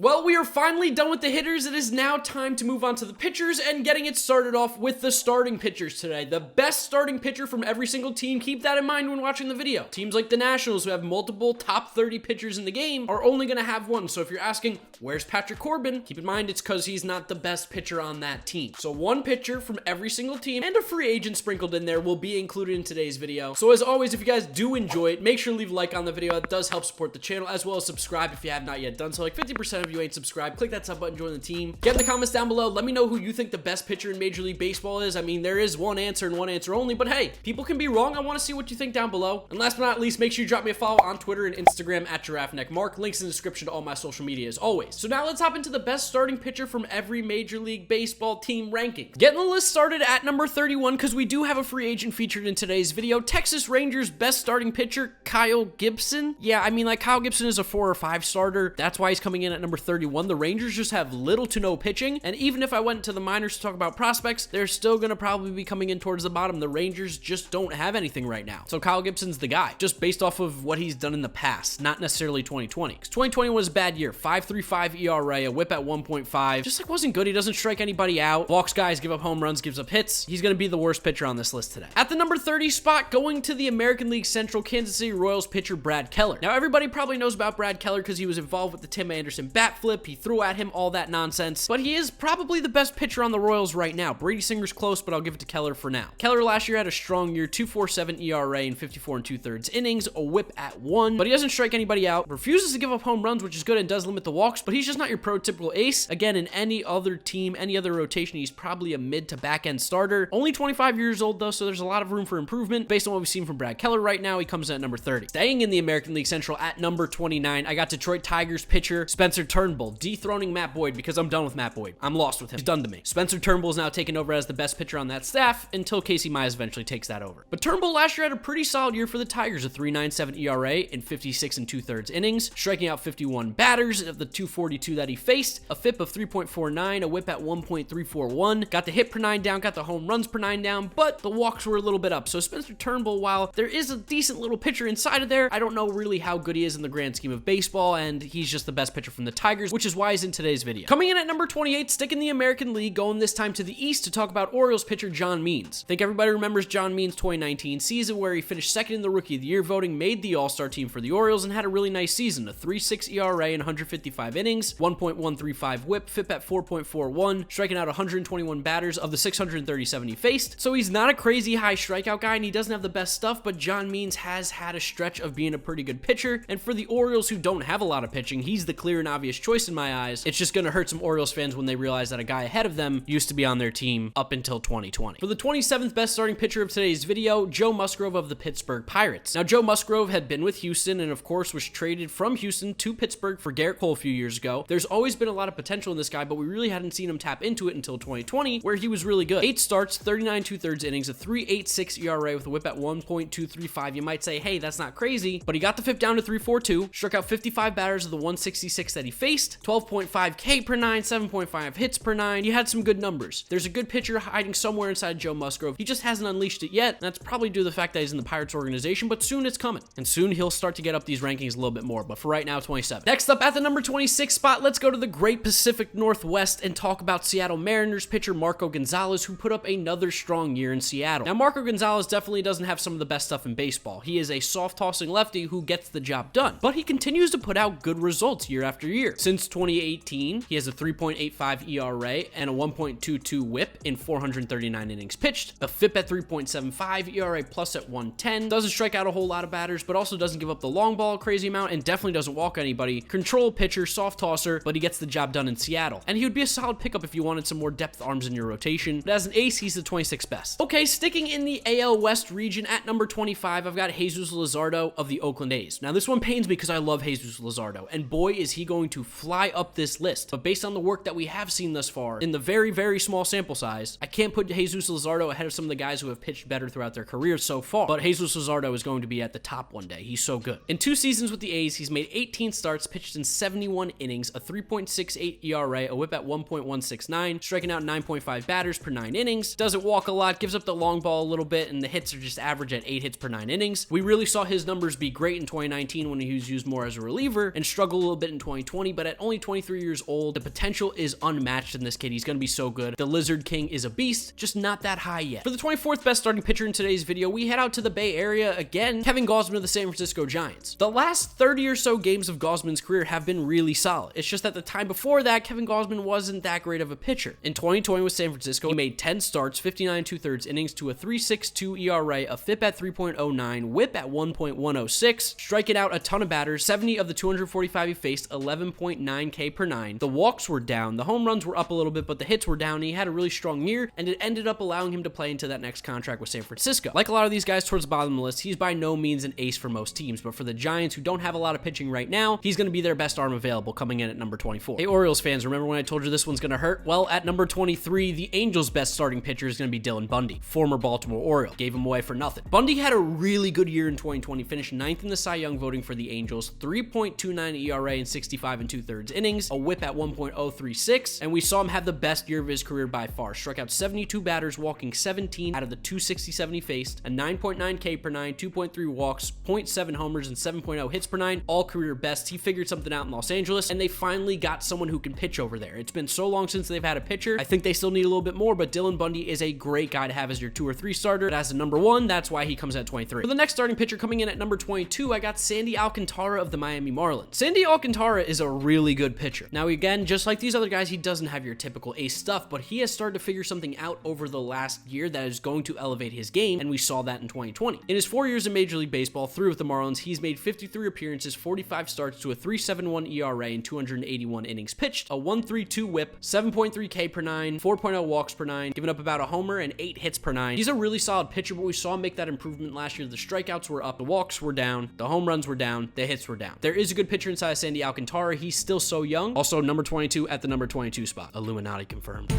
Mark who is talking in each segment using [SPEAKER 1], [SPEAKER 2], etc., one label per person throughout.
[SPEAKER 1] Well, we are finally done with the hitters. It is now time to move on to the pitchers and getting it started off with the starting pitchers today. The best starting pitcher from every single team. Keep that in mind when watching the video. Teams like the Nationals, who have multiple top 30 pitchers in the game, are only going to have one. So if you're asking, where's Patrick Corbin? Keep in mind it's because he's not the best pitcher on that team. So one pitcher from every single team and a free agent sprinkled in there will be included in today's video. So as always, if you guys do enjoy it, make sure to leave a like on the video. It does help support the channel, as well as subscribe if you have not yet done so. Like 50% of you ain't subscribed. Click that sub button, join the team. Get in the comments down below. Let me know who you think the best pitcher in Major League Baseball is. I mean, there is one answer and one answer only, but hey, people can be wrong. I want to see what you think down below. And last but not least, make sure you drop me a follow on Twitter and Instagram at GiraffeNeckMarc. Links in the description to all my social media as always. So now let's hop into the best starting pitcher from every Major League Baseball team ranking. Getting the list started at number 31 because we do have a free agent featured in today's video. Texas Rangers best starting pitcher, Kyle Gibson. Yeah, I mean, like, Kyle Gibson is a 4 or 5 starter. That's why he's coming in at number 31. The Rangers just have little to no pitching, and even if I went to the minors to talk about prospects, they're still going to probably be coming in towards the bottom. The Rangers just don't have anything right now. So Kyle Gibson's the guy, just based off of what he's done in the past, not necessarily 2020. Because 2020 was a bad year. 5.35 ERA, a whip at 1.5. Just like wasn't good. He doesn't strike anybody out. Walks guys, give up home runs, gives up hits. He's going to be the worst pitcher on this list today. At the number 30 spot, going to the American League Central, Kansas City Royals pitcher Brad Keller. Now, everybody probably knows about Brad Keller because he was involved with the Tim Anderson bat flip. He threw at him, all that nonsense, but he is probably the best pitcher on the Royals right now. Brady Singer's close, but I'll give it to Keller for now. Keller last year had a strong year, 2.47 ERA in 54 2/3 innings, a whip at 1, but he doesn't strike anybody out, refuses to give up home runs, which is good, and does limit the walks, but he's just not your prototypical ace. Again, in any other team, any other rotation, he's probably a mid to back end starter. Only 25 years old though, so there's a lot of room for improvement. Based on what we've seen from Brad Keller right now, he comes in at number 30. Staying in the American League Central at number 29, I got Detroit Tigers pitcher Spencer Turnbull, dethroning Matt Boyd because I'm done with Matt Boyd. I'm lost with him. He's done to me. Spencer Turnbull is now taken over as the best pitcher on that staff until Casey Mize eventually takes that over. But Turnbull last year had a pretty solid year for the Tigers, a 3.97 ERA in 56 2/3 innings, striking out 51 batters of the 242 that he faced, a FIP of 3.49, a whip at 1.341, got the hit per 9 down, got the home runs per 9 down, but the walks were a little bit up. So Spencer Turnbull, while there is a decent little pitcher inside of there, I don't know really how good he is in the grand scheme of baseball, and he's just the best pitcher from the Tigers, which is why he's in today's video. Coming in at number 28, sticking the American League, going this time to the East to talk about Orioles pitcher John Means. I think everybody remembers John Means' 2019 season where he finished second in the Rookie of the Year voting, made the All-Star team for the Orioles, and had a really nice season. A 3.6 ERA in 155 innings, 1.135 whip, FIP at 4.41, striking out 121 batters of the 637 he faced. So he's not a crazy high strikeout guy, and he doesn't have the best stuff, but John Means has had a stretch of being a pretty good pitcher, and for the Orioles who don't have a lot of pitching, he's the clear and obvious choice in my eyes. It's just going to hurt some Orioles fans when they realize that a guy ahead of them used to be on their team up until 2020. For the 27th best starting pitcher of today's video, Joe Musgrove of the Pittsburgh Pirates. Now, Joe Musgrove had been with Houston and of course was traded from Houston to Pittsburgh for Garrett Cole a few years ago. There's always been a lot of potential in this guy, but we really hadn't seen him tap into it until 2020, where he was really good. 8 starts, 39 2/3 innings, a 3.86 ERA with a whip at 1.235. You might say, hey, that's not crazy, but he got the FIP down to 3.42, struck out 55 batters of the 166 that he faced, 12.5 K per 9, 7.5 hits per 9. He had some good numbers. There's a good pitcher hiding somewhere inside Joe Musgrove. He just hasn't unleashed it yet. That's probably due to the fact that he's in the Pirates organization, but soon it's coming. And soon he'll start to get up these rankings a little bit more, but for right now, 27. Next up at the number 26 spot, let's go to the Great Pacific Northwest and talk about Seattle Mariners pitcher Marco Gonzalez, who put up another strong year in Seattle. Now, Marco Gonzalez definitely doesn't have some of the best stuff in baseball. He is a soft-tossing lefty who gets the job done, but he continues to put out good results year after year. Since 2018, he has a 3.85 ERA and a 1.22 whip in 439 innings pitched, a FIP at 3.75, ERA plus at 110, doesn't strike out a whole lot of batters, but also doesn't give up the long ball a crazy amount, and definitely doesn't walk anybody. Control pitcher, soft tosser, but he gets the job done in Seattle. And he would be a solid pickup if you wanted some more depth arms in your rotation, but as an ace, he's the 26th best. Okay, sticking in the AL West region at number 25, I've got Jesus Luzardo of the Oakland A's. Now, this one pains me because I love Jesus Luzardo, and boy, is he going to fly up this list. But based on the work that we have seen thus far, in the very, very small sample size, I can't put Jesus Luzardo ahead of some of the guys who have pitched better throughout their careers so far. But Jesus Luzardo is going to be at the top one day. He's so good. In 2 seasons with the A's, he's made 18 starts, pitched in 71 innings, a 3.68 ERA, a whip at 1.169, striking out 9.5 batters per 9 innings, doesn't walk a lot, gives up the long ball a little bit, and the hits are just average at 8 hits per 9 innings. We really saw his numbers be great in 2019 when he was used more as a reliever, and struggle a little bit in 2020 2020, but at only 23 years old, the potential is unmatched in this kid. He's going to be so good. The Lizard King is a beast, just not that high yet. For the 24th best starting pitcher in today's video, we head out to the Bay Area again, Kevin Gausman of the San Francisco Giants. The last 30 or so games of Gausman's career have been really solid. It's just that the time before that, Kevin Gausman wasn't that great of a pitcher. In 2020 with San Francisco, he made 10 starts, 59 2/3 innings to a 3.62 ERA, a FIP at 3.09, WHIP at 1.106, striking out a ton of batters, 70 of the 245 he faced, 11.9 K per nine. The walks were down, the home runs were up a little bit, but the hits were down, and he had a really strong year, and it ended up allowing him to play into that next contract with San Francisco. Like a lot of these guys towards the bottom of the list, he's by no means an ace for most teams, but for the Giants, who don't have a lot of pitching right now, he's going to be their best arm available coming in at number 24. Hey, Orioles fans, remember when I told you this one's going to hurt? Well, at number 23, the Angels' best starting pitcher is going to be Dylan Bundy, former Baltimore Oriole. Gave him away for nothing. Bundy had a really good year in 2020, finished 9th in the Cy Young voting for the Angels, 3.29 ERA in 65 2/3 innings, a WHIP at 1.036, and we saw him have the best year of his career by far. Struck out 72 batters, walking 17 out of the 267 he faced, a 9.9 K per nine, 2.3 walks, 0.7 homers, and 7.0 hits per nine, all career best. He figured something out in Los Angeles, and they finally got someone who can pitch over there. It's been so long since they've had a pitcher. I think they still need a little bit more, but Dylan Bundy is a great guy to have as your 2 or 3 starter. But as a number 1, that's why he comes at 23. For the next starting pitcher coming in at number 22, I got Sandy Alcantara of the Miami Marlins. Sandy Alcantara is a really good pitcher. Now again, just like these other guys, he doesn't have your typical ace stuff, but he has started to figure something out over the last year that is going to elevate his game, and we saw that in 2020. In his 4 years in Major League Baseball, through with the Marlins, he's made 53 appearances, 45 starts to a 3.71 ERA and 281 innings pitched, a 1.32 WHIP, 7.3 K per nine, 4.0 walks per nine, giving up about a homer and 8 hits per nine. He's a really solid pitcher, but we saw him make that improvement last year. The strikeouts were up, the walks were down, the home runs were down, the hits were down. There is a good pitcher inside of Sandy Alcantara. He's still so young. Also, number 22 at the number 22 spot. Illuminati confirmed.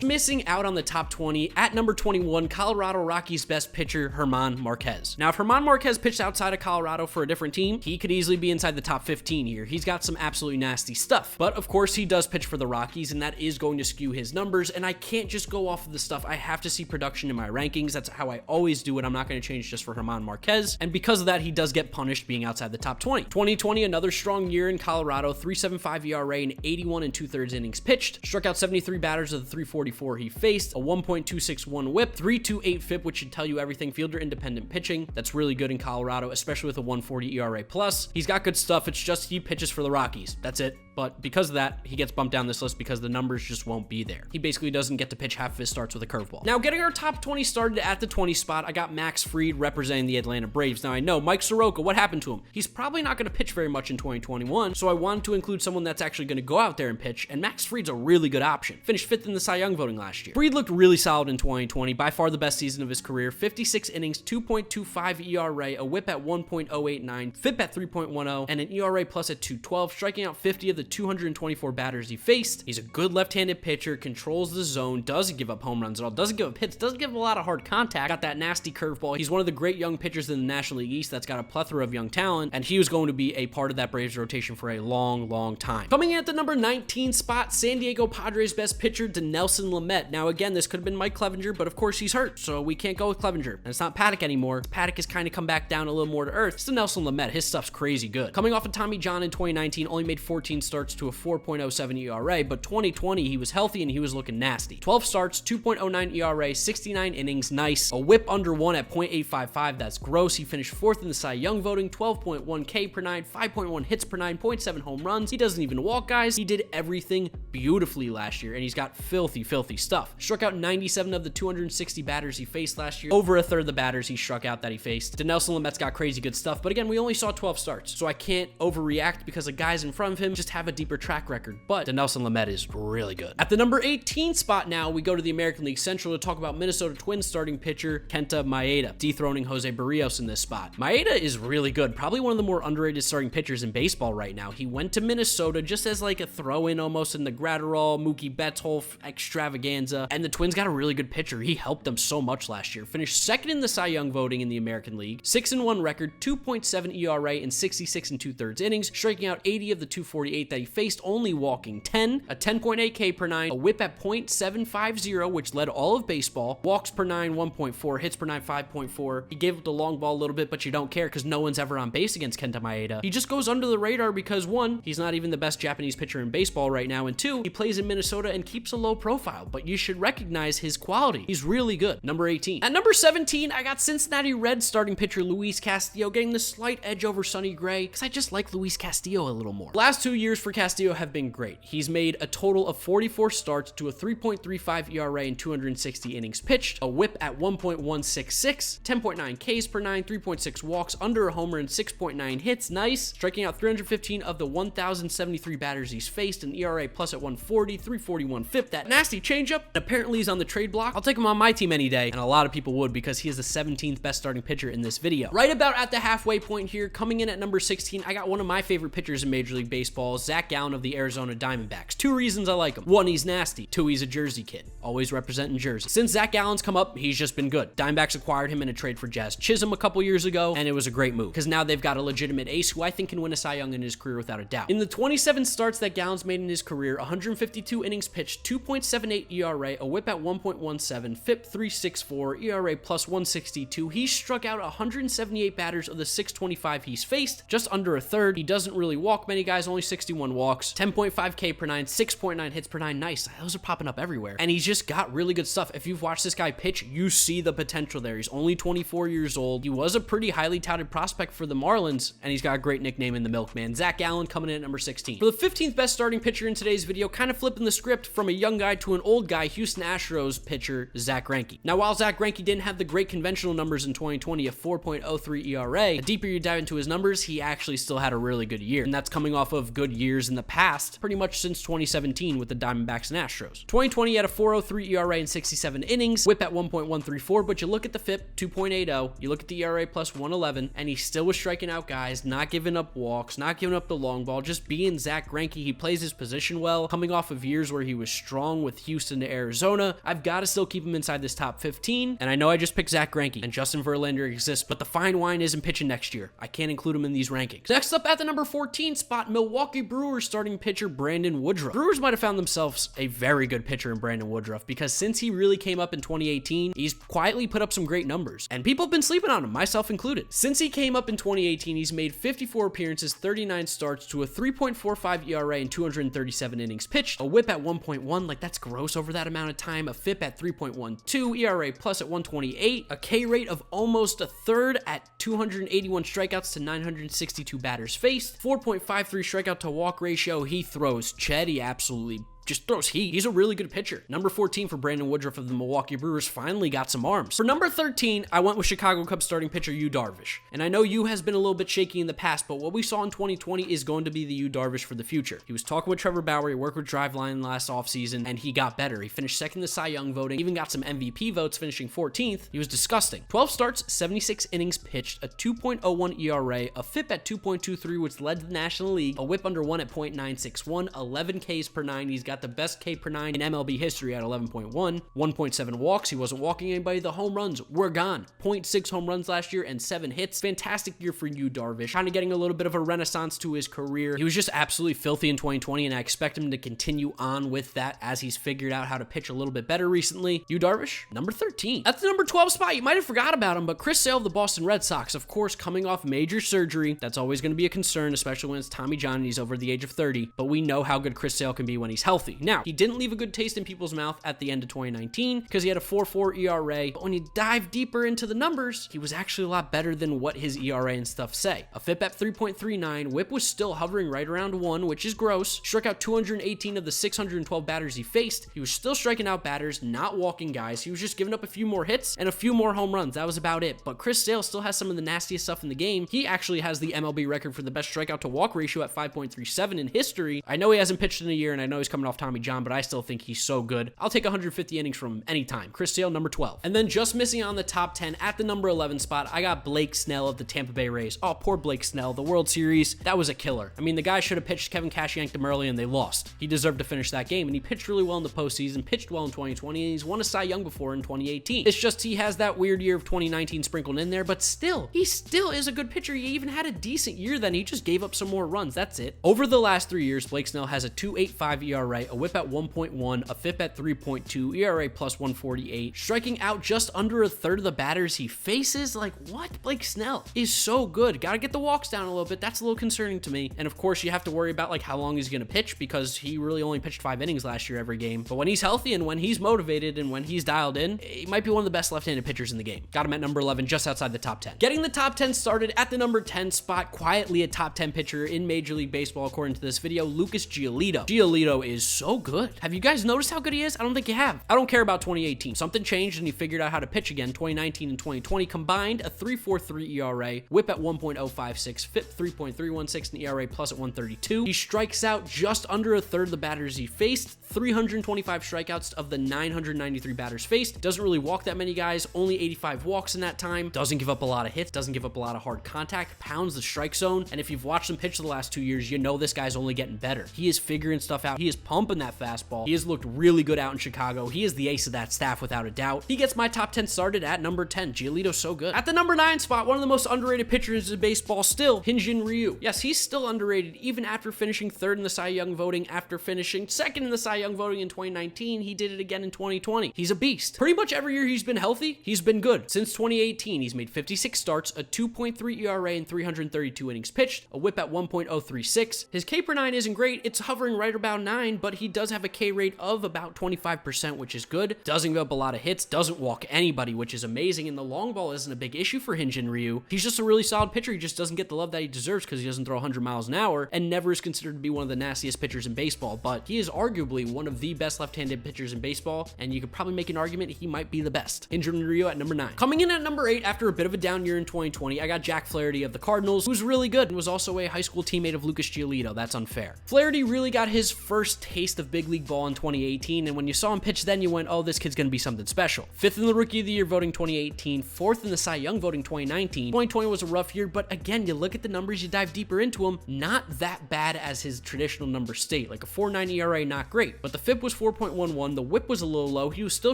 [SPEAKER 1] Missing out on the top 20, at number 21, Colorado Rockies' best pitcher, Germán Marquez. Now, if Germán Marquez pitched outside of Colorado for a different team, he could easily be inside the top 15 here. He's got some absolutely nasty stuff. But of course, he does pitch for the Rockies, and that is going to skew his numbers, and I can't just go off of the stuff. I have to see production in my rankings. That's how I always do it. I'm not going to change just for Germán Marquez, and because of that, he does get punished being outside the top 20. 2020, another strong year in Colorado, 3.75 ERA and 81 2/3 innings pitched, struck out 73 batters of the 344 he faced, a 1.261 WHIP, 3.28 FIP, which should tell you everything. Fielder independent pitching, that's really good in Colorado, especially with a 1.40 ERA plus. He's got good stuff. It's just he pitches for the Rockies. That's it. But because of that, he gets bumped down this list because the numbers just won't be there. He basically doesn't get to pitch half of his starts with a curveball. Now, getting our top 20 started at the 20 spot, I got Max Fried representing the Atlanta Braves. Now, I know Mike Soroka, what happened to him? He's probably not going to pitch very much in 2021, so I wanted to include someone that's actually going to go out there and pitch, and Max Fried's a really good option. Finished 5th in the Cy Young voting last year. Fried looked really solid in 2020, by far the best season of his career. 56 innings, 2.25 ERA, a WHIP at 1.089, FIP at 3.10, and an ERA plus at 2.12, striking out 50 of the 224 batters he faced. He's a good left-handed pitcher, controls the zone, doesn't give up home runs at all, doesn't give up hits, doesn't give up a lot of hard contact, got that nasty curveball. He's one of the great young pitchers in the National League East that's got a plethora of young talent, and he was going to be a part of that Braves rotation for a long, long time. Coming in at the number 19 spot, San Diego Padres best pitcher, Dinelson Lamet. Now again, this could have been Mike Clevenger, but of course he's hurt, so we can't go with Clevenger. And it's not Paddock anymore. Paddock has kind of come back down a little more to earth. It's Dinelson Lamet. His stuff's crazy good. Coming off of Tommy John in 2019, only made 14 starts to a 4.07 ERA, but 2020 he was healthy and he was looking nasty. 12 starts, 2.09 ERA, 69 innings, nice. A WHIP under 1 at 0.855, that's gross. He finished 4th in the Cy Young voting, 12.1 K per nine, 5.1 hits per nine, 0.7 home runs. He doesn't even walk, guys. He did everything beautifully last year, and he's got filthy stuff. Struck out 97 of the 260 batters he faced last year. Over a third of the batters he struck out that he faced. Dinelson Lamet's got crazy good stuff, but again, we only saw 12 starts, so I can't overreact because the guys in front of him just have a deeper track record, but Dinelson Lamet is really good. At the number 18 spot now, we go to the American League Central to talk about Minnesota Twins starting pitcher Kenta Maeda, dethroning Jose Barrios in this spot. Maeda is really good, probably one of the more underrated starting pitchers in baseball right now. He went to Minnesota just as like a throw-in almost in the Gratterall, Mookie Betts whole extravaganza, and the Twins got a really good pitcher. He helped them so much last year. Finished second in the Cy Young voting in the American League, 6-1 record, 2.7 ERA in 66 2/3 innings, striking out 80 of the 248 that he faced, only walking 10, a 10.8 K per 9, a whip at .750, which led all of baseball, walks per 9, 1.4, hits per 9, 5.4. He gave up the long ball a little bit, but you don't care because no one's ever on base against Kenta Maeda. He just goes under the radar because, one, he's not even the best Japanese pitcher in baseball right now, and two, he plays in Minnesota and keeps a low profile, but you should recognize his quality. He's really good. Number 18. At number 17, I got Cincinnati Reds starting pitcher Luis Castillo getting the slight edge over Sonny Gray because I just like Luis Castillo a little more. Last 2 years for Castillo have been great. He's made a total of 44 starts to a 3.35 ERA in 260 innings pitched, a whip at 1.166, 10.9 Ks per 9, 3.6 walks, under a homer, and 6.9 hits. Nice. Striking out 315 of the 1,073 batters he's faced, an ERA plus at 140, 341 FIP. That nasty changeup. Apparently he's on the trade block. I'll take him on my team any day, and a lot of people would because he is the 17th best starting pitcher in this video. Right about at the halfway point here, coming in at number 16, I got one of my favorite pitchers in Major League Baseball, Zach Gallen of the Arizona Diamondbacks. 2 reasons I like him. 1, he's nasty. 2, he's a Jersey kid. Always representing Jersey. Since Zach Gallen's come up, he's just been good. Diamondbacks acquired him in a trade for Jazz Chisholm a couple years ago, and it was a great move because now they've got a legitimate ace who I think can win a Cy Young in his career without a doubt. In the 27 starts that Gallen's made in his career, 152 innings pitched, 2.78 ERA, a whip at 1.17, FIP 364, ERA plus 162. He struck out 178 batters of the 625 he's faced, just under a third. He doesn't really walk many guys, only 61 walks, 10.5 K per 9, 6.9 hits per 9. Nice. Those are popping up everywhere. And he's just got really good stuff. If you've watched this guy pitch, you see the potential there. He's only 24 years old. He was a pretty highly touted prospect for the Marlins, and he's got a great nickname in the Milkman. Zach Gallen coming in at number 16. For the 15th best starting pitcher in today's video, kind of flipping the script from a young guy to an old guy, Houston Astros pitcher Zack Greinke. Now, while Zack Greinke didn't have the great conventional numbers in 2020 of 4.03 ERA, the deeper you dive into his numbers, he actually still had a really good year, and that's coming off of good years in the past, pretty much since 2017 with the Diamondbacks and Astros. 2020 had a 4.03 ERA in 67 innings, whip at 1.134, but you look at the FIP, 2.80, you look at the ERA plus 111, and he still was striking out guys, not giving up walks, not giving up the long ball, just being Zack Greinke. He plays his position well, coming off of years where he was strong with Houston to Arizona. I've got to still keep him inside this top 15, and I know I just picked Zack Greinke, and Justin Verlander exists, but the fine wine isn't pitching next year. I can't include him in these rankings. Next up at the number 14 spot, Milwaukee Brewers starting pitcher Brandon Woodruff. Brewers might have found themselves a very good pitcher in Brandon Woodruff because since he really came up in 2018, he's quietly put up some great numbers, and people have been sleeping on him, myself included. Since he came up in 2018, he's made 54 appearances, 39 starts to a 3.45 ERA in 237 innings pitched, a whip at 1.1, like that's gross over that amount of time, a FIP at 3.12, ERA plus at 128, a K rate of almost a third at 281 strikeouts to 962 batters faced, 4.53 strikeout to walk ratio. He throws Ched, he absolutely just throws heat. He's a really good pitcher. Number 14 for Brandon Woodruff of the Milwaukee Brewers finally got some arms. For number 13, I went with Chicago Cubs starting pitcher Yu Darvish. And I know Yu has been a little bit shaky in the past, but what we saw in 2020 is going to be the Yu Darvish for the future. He was talking with Trevor Bauer, he worked with Driveline last offseason, and he got better. He finished second in the Cy Young voting, even got some MVP votes, finishing 14th. He was disgusting. 12 starts, 76 innings pitched, a 2.01 ERA, a FIP at 2.23, which led the National League, a whip under 1 at .961, 11 Ks per 9. He's got the best K per 9 in MLB history at 11.1, 1.7 walks. He wasn't walking anybody. The home runs were gone. 0.6 home runs last year and 7 hits. Fantastic year for Yu Darvish. Kind of getting a little bit of a renaissance to his career. He was just absolutely filthy in 2020, and I expect him to continue on with that as he's figured out how to pitch a little bit better recently. Yu Darvish, number 13. At the number 12 spot, you might have forgot about him, but Chris Sale of the Boston Red Sox, of course, coming off major surgery. That's always going to be a concern, especially when it's Tommy John and he's over the age of 30, but we know how good Chris Sale can be when he's healthy. Now, he didn't leave a good taste in people's mouth at the end of 2019 because he had a 4.4 ERA, but when you dive deeper into the numbers, he was actually a lot better than what his ERA and stuff say. A FIP at 3.39, whip was still hovering right around 1, which is gross. Struck out 218 of the 612 batters he faced. He was still striking out batters, not walking guys. He was just giving up a few more hits and a few more home runs. That was about it. But Chris Sale still has some of the nastiest stuff in the game. He actually has the MLB record for the best strikeout to walk ratio at 5.37 in history. I know he hasn't pitched in a year, and I know he's coming off off Tommy John, but I still think he's so good. I'll take 150 innings from him anytime. Chris Sale, number 12. And then just missing on the top 10 at the number 11 spot, I got Blake Snell of the Tampa Bay Rays. Oh, poor Blake Snell. The World Series, that was a killer. I mean, the guy should have pitched. Kevin Cash yanked him early and they lost. He deserved to finish that game, and he pitched really well in the postseason, pitched well in 2020, and he's won a Cy Young before in 2018. It's just he has that weird year of 2019 sprinkled in there, but still, he still is a good pitcher. He even had a decent year then. He just gave up some more runs. That's it. Over the last 3 years, Blake Snell has a 2.85 ERA, a whip at 1.1, a FIP at 3.2, ERA plus 148, striking out just under a third of the batters he faces. Like, what? Blake Snell is so good. Gotta get the walks down a little bit. That's a little concerning to me. And of course, you have to worry about like how long he's gonna pitch, because he really only pitched 5 innings last year every game. But when he's healthy and when he's motivated and when he's dialed in, he might be one of the best left-handed pitchers in the game. Got him at number 11, just outside the top 10. Getting the top 10 started at the number 10 spot, quietly a top 10 pitcher in Major League Baseball according to this video, Lucas Giolito. Giolito is so good. Have you guys noticed how good he is? I don't think you have. I don't care about 2018. Something changed and he figured out how to pitch again. 2019 and 2020 combined a 3.43 ERA, whip at 1.056, FIP 3.316, and ERA plus at 132. He strikes out just under a third of the batters he faced, 325 strikeouts of the 993 batters faced. Doesn't really walk that many guys, only 85 walks in that time. Doesn't give up a lot of hits, doesn't give up a lot of hard contact, pounds the strike zone. And if you've watched him pitch the last 2 years, you know this guy's only getting better. He is figuring stuff out. He is pumping that fastball. He has looked really good out in Chicago. He is the ace of that staff without a doubt. He gets my top 10 started at number 10. Giolito's so good. At the number 9 spot, one of the most underrated pitchers in baseball still, Hyun-Jin Ryu. Yes, he's still underrated even after finishing 3rd in the Cy Young voting, after finishing 2nd in the Cy Young voting in 2019. He did it again in 2020. He's a beast. Pretty much every year he's been healthy, he's been good. Since 2018, he's made 56 starts, a 2.3 ERA and 332 innings pitched, a whip at 1.036. His K per 9 isn't great. It's hovering right about 9, but he does have a K rate of about 25%, which is good. Doesn't give up a lot of hits, doesn't walk anybody, which is amazing, and the long ball isn't a big issue for Hyun-Jin Ryu. He's just a really solid pitcher. He just doesn't get the love that he deserves because he doesn't throw 100 miles an hour and never is considered to be one of the nastiest pitchers in baseball, but he is arguably one of the best left-handed pitchers in baseball, and you could probably make an argument he might be the best. Hyun-Jin Ryu at number 9. Coming in at number 8 after a bit of a down year in 2020, I got Jack Flaherty of the Cardinals, who's really good and was also a high school teammate of Lucas Giolito. That's unfair. Flaherty really got his first taste of big league ball in 2018, and when you saw him pitch then, you went, oh, this kid's gonna be something special. 5th in the Rookie of the Year voting 2018, 4th in the Cy Young voting 2019. 2020 was a rough year, but again, you look at the numbers, you dive deeper into them, not that bad as his traditional numbers state. Like a 4.9 ERA, not great, but the FIP was 4.11, the whip was a little low, he was still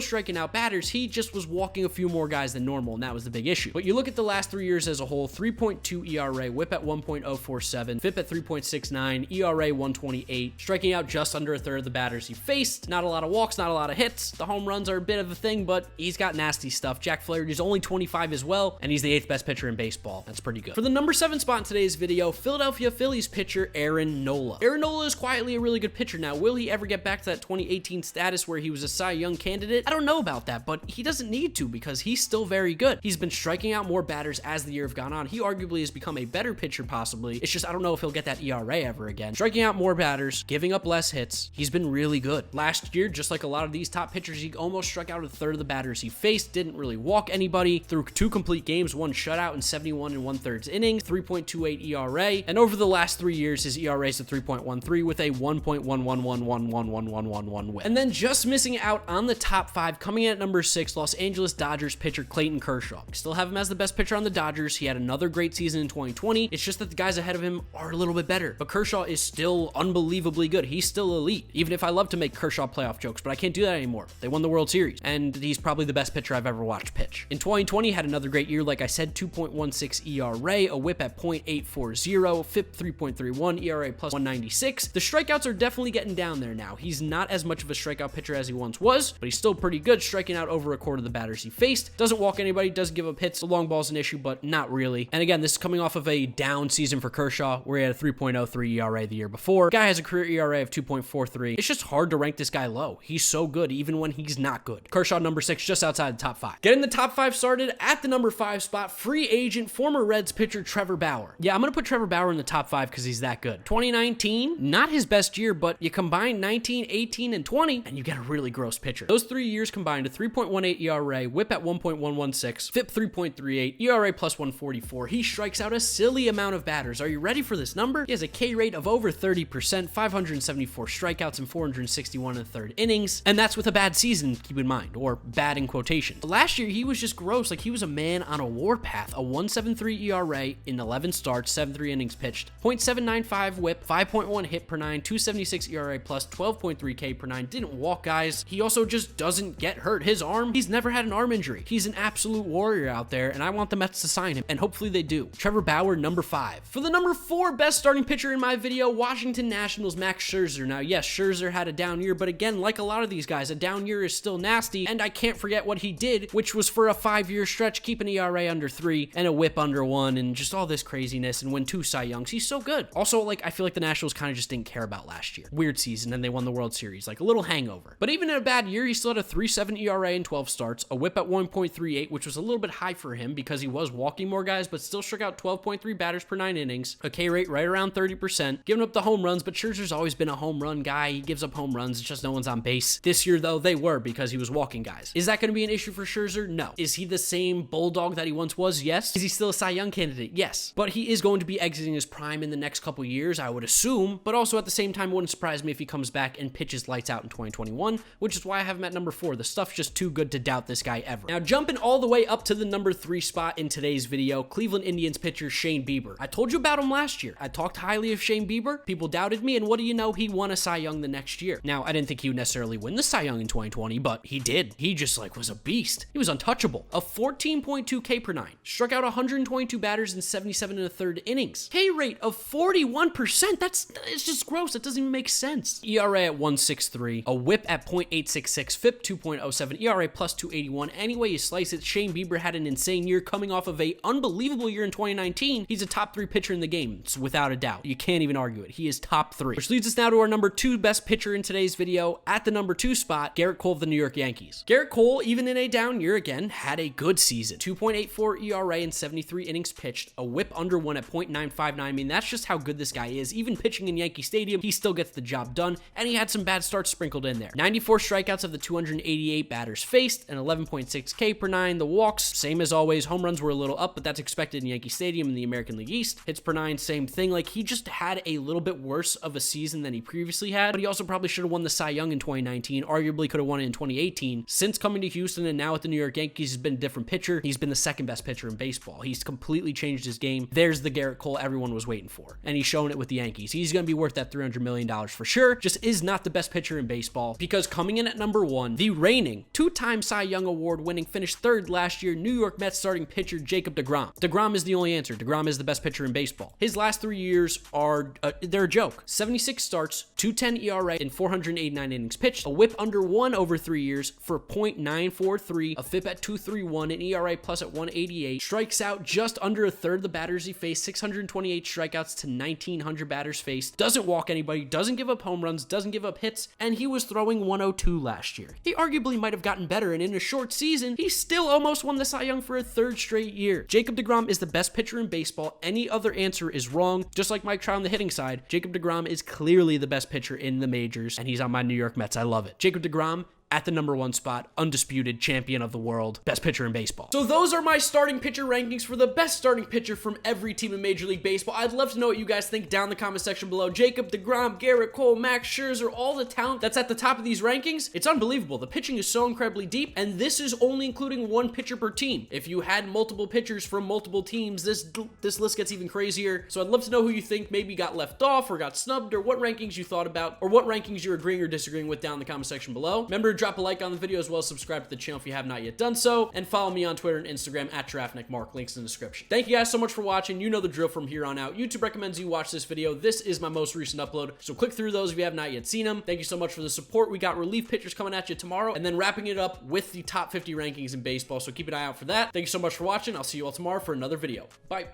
[SPEAKER 1] striking out batters, he just was walking a few more guys than normal, and that was the big issue. But you look at the last 3 years as a whole, 3.2 ERA, whip at 1.047, FIP at 3.69, ERA 128, striking out just under a third of the batters he faced. Not a lot of walks, not a lot of hits. The home runs are a bit of a thing, but he's got nasty stuff. Jack Flaherty's only 25 as well, and he's the 8th best pitcher in baseball. That's pretty good. For the number 7 spot in today's video, Philadelphia Phillies pitcher Aaron Nola. Aaron Nola is quietly a really good pitcher now. Will he ever get back to that 2018 status where he was a Cy Young candidate? I don't know about that, but he doesn't need to because he's still very good. He's been striking out more batters as the year have gone on. He arguably has become a better pitcher possibly. It's just I don't know if he'll get that ERA ever again. Striking out more batters, giving up less hits. He's been really good. Last year, just like a lot of these top pitchers, he almost struck out a third of the batters he faced, didn't really walk anybody, threw 2 complete games, 1 shutout in 71 1/3 innings, 3.28 ERA, and over the last 3 years, his ERA is a 3.13 with a 1.1111111111 win. And then just missing out on the top 5, coming in at number 6, Los Angeles Dodgers pitcher Clayton Kershaw. I still have him as the best pitcher on the Dodgers. He had another great season in 2020. It's just that the guys ahead of him are a little bit better, but Kershaw is still unbelievably good. He's still elite, even if I love to make Kershaw playoff jokes, but I can't do that anymore. They won the World Series, and he's probably the best pitcher I've ever watched pitch. In 2020, had another great year, like I said, 2.16 ERA, a whip at 0.840, FIP 3.31, ERA plus 196. The strikeouts are definitely getting down there now. He's not as much of a strikeout pitcher as he once was, but he's still pretty good, striking out over a quarter of the batters he faced. Doesn't walk anybody, doesn't give up hits. The long ball's an issue, but not really. And again, this is coming off of a down season for Kershaw, where he had a 3.03 ERA the year before. Guy has a career ERA of 2.43. It's just hard to rank this guy low. He's so good, even when he's not good. Kershaw, number 6, just outside the top 5. Getting the top 5 started at the number 5 spot, free agent, former Reds pitcher Trevor Bauer. Yeah, I'm going to put Trevor Bauer in the top 5 because he's that good. 2019, not his best year, but you combine 19, 18, and 20, and you get a really gross pitcher. Those 3 years combined a 3.18 ERA, whip at 1.116, FIP 3.38, ERA plus 144. He strikes out a silly amount of batters. Are you ready for this number? He has a K rate of over 30%, 574 strikeouts, strikeouts and 461 in the third innings, and that's with a bad season, keep in mind, or bad in quotation. Last year, he was just gross. Like, he was a man on a warpath. A 1.73 ERA in 11 starts, 73 innings pitched, .795 whip, 5.1 hit per nine, 276 ERA plus, 12.3 K per nine. Didn't walk guys. He also just doesn't get hurt. His arm, he's never had an arm injury. He's an absolute warrior out there, and I want the Mets to sign him, and hopefully they do. Trevor Bauer, number 5. For the number 4 best starting pitcher in my video, Washington Nationals, Max Scherzer. Now, yes, Scherzer had a down year, but again, like a lot of these guys, a down year is still nasty, and I can't forget what he did, which was for a 5-year stretch, keep an ERA under 3 and a whip under 1 and just all this craziness and win 2 Cy Youngs. He's so good. Also, like, I feel like the Nationals kind of just didn't care about last year. Weird season, and they won the World Series. Like, a little hangover. But even in a bad year, he still had a 3.7 ERA in 12 starts, a whip at 1.38, which was a little bit high for him because he was walking more guys, but still struck out 12.3 batters per 9 innings, a K rate right around 30%, giving up the home runs, but Scherzer's always been a home run guy. He gives up home runs. It's just no one's on base. This year, though, they were because he was walking guys. Is that going to be an issue for Scherzer? No. Is he the same bulldog that he once was? Yes. Is he still a Cy Young candidate? Yes. But he is going to be exiting his prime in the next couple years, I would assume, but also at the same time, it wouldn't surprise me if he comes back and pitches lights out in 2021, which is why I have him at number 4. The stuff's just too good to doubt this guy ever. Now, jumping all the way up to the number 3 spot in today's video, Cleveland Indians pitcher Shane Bieber. I told you about him last year. I talked highly of Shane Bieber. People doubted me, and what do you know? He won a Cy Young the next year. Now, I didn't think he would necessarily win the Cy Young in 2020, but he did. He just, like, was a beast. He was untouchable. A 14.2 K per 9. Struck out 122 batters in 77 in the third innings. K rate of 41%. It's just gross. It doesn't even make sense. ERA at 1.63. A whip at .866. FIP 2.07. ERA plus 281. Any way you slice it, Shane Bieber had an insane year coming off of a unbelievable year in 2019. He's a top 3 pitcher in the game. It's without a doubt. You can't even argue it. He is top 3. Which leads us now to our number 2 best pitcher in today's video. At the number 2 spot, Garrett Cole of the New York Yankees. Garrett Cole, even in a down year again, had a good season. 2.84 ERA in 73 innings pitched, a whip under 1 at .959. I mean, that's just how good this guy is. Even pitching in Yankee Stadium, he still gets the job done, and he had some bad starts sprinkled in there. 94 strikeouts of the 288 batters faced, and 11.6 K per 9. The walks, same as always. Home runs were a little up, but that's expected in Yankee Stadium in the American League East. Hits per 9, same thing. Like, he just had a little bit worse of a season than he previously had, but he also probably should have won the Cy Young in 2019, arguably could have won it in 2018. Since coming to Houston and now with the New York Yankees, he's been a different pitcher. He's been the second best pitcher in baseball. He's completely changed his game. There's the Garrett Cole everyone was waiting for, and he's shown it with the Yankees. He's going to be worth that $300 million for sure. Just is not the best pitcher in baseball, because coming in at number 1, the reigning 2-time Cy Young Award winning, finished 3rd last year, New York Mets starting pitcher Jacob deGrom. deGrom is the only answer. deGrom is the best pitcher in baseball. His last 3 years are, they're a joke. 76 starts, 2.10 ERA in 489 innings pitched, a whip under 1 over 3 years for .943, a FIP at 231, an ERA plus at 188, strikes out just under a third of the batters he faced, 628 strikeouts to 1,900 batters faced, doesn't walk anybody, doesn't give up home runs, doesn't give up hits, and he was throwing 102 last year. He arguably might have gotten better, and in a short season, he still almost won the Cy Young for a 3rd straight year. Jacob deGrom is the best pitcher in baseball. Any other answer is wrong. Just like Mike Trout on the hitting side, Jacob deGrom is clearly the best pitcher in the majors, and he's on my New York Mets. I love it. Jacob deGrom at the number 1 spot, undisputed champion of the world, best pitcher in baseball. So those are my starting pitcher rankings for the best starting pitcher from every team in Major League Baseball. I'd love to know what you guys think down in the comment section below. Jacob deGrom, Garrett Cole, Max Scherzer, all the talent that's at the top of these rankings. It's unbelievable. The pitching is so incredibly deep, and this is only including 1 pitcher per team. If you had multiple pitchers from multiple teams, this list gets even crazier. So I'd love to know who you think maybe got left off or got snubbed, or what rankings you thought about, or what rankings you're agreeing or disagreeing with down in the comment section below. Remember to drop a like on the video, as well as subscribe to the channel if you have not yet done so, and follow me on Twitter and Instagram at GiraffeNeckMarc. Links in the description. Thank you guys so much for watching. You know the drill from here on out. YouTube recommends you watch this video. This is my most recent upload, so click through those if you have not yet seen them. Thank you so much for the support. We got relief pitchers coming at you tomorrow, and then wrapping it up with the top 50 rankings in baseball, so keep an eye out for that. Thank you so much for watching. I'll see you all tomorrow for another video. Bye.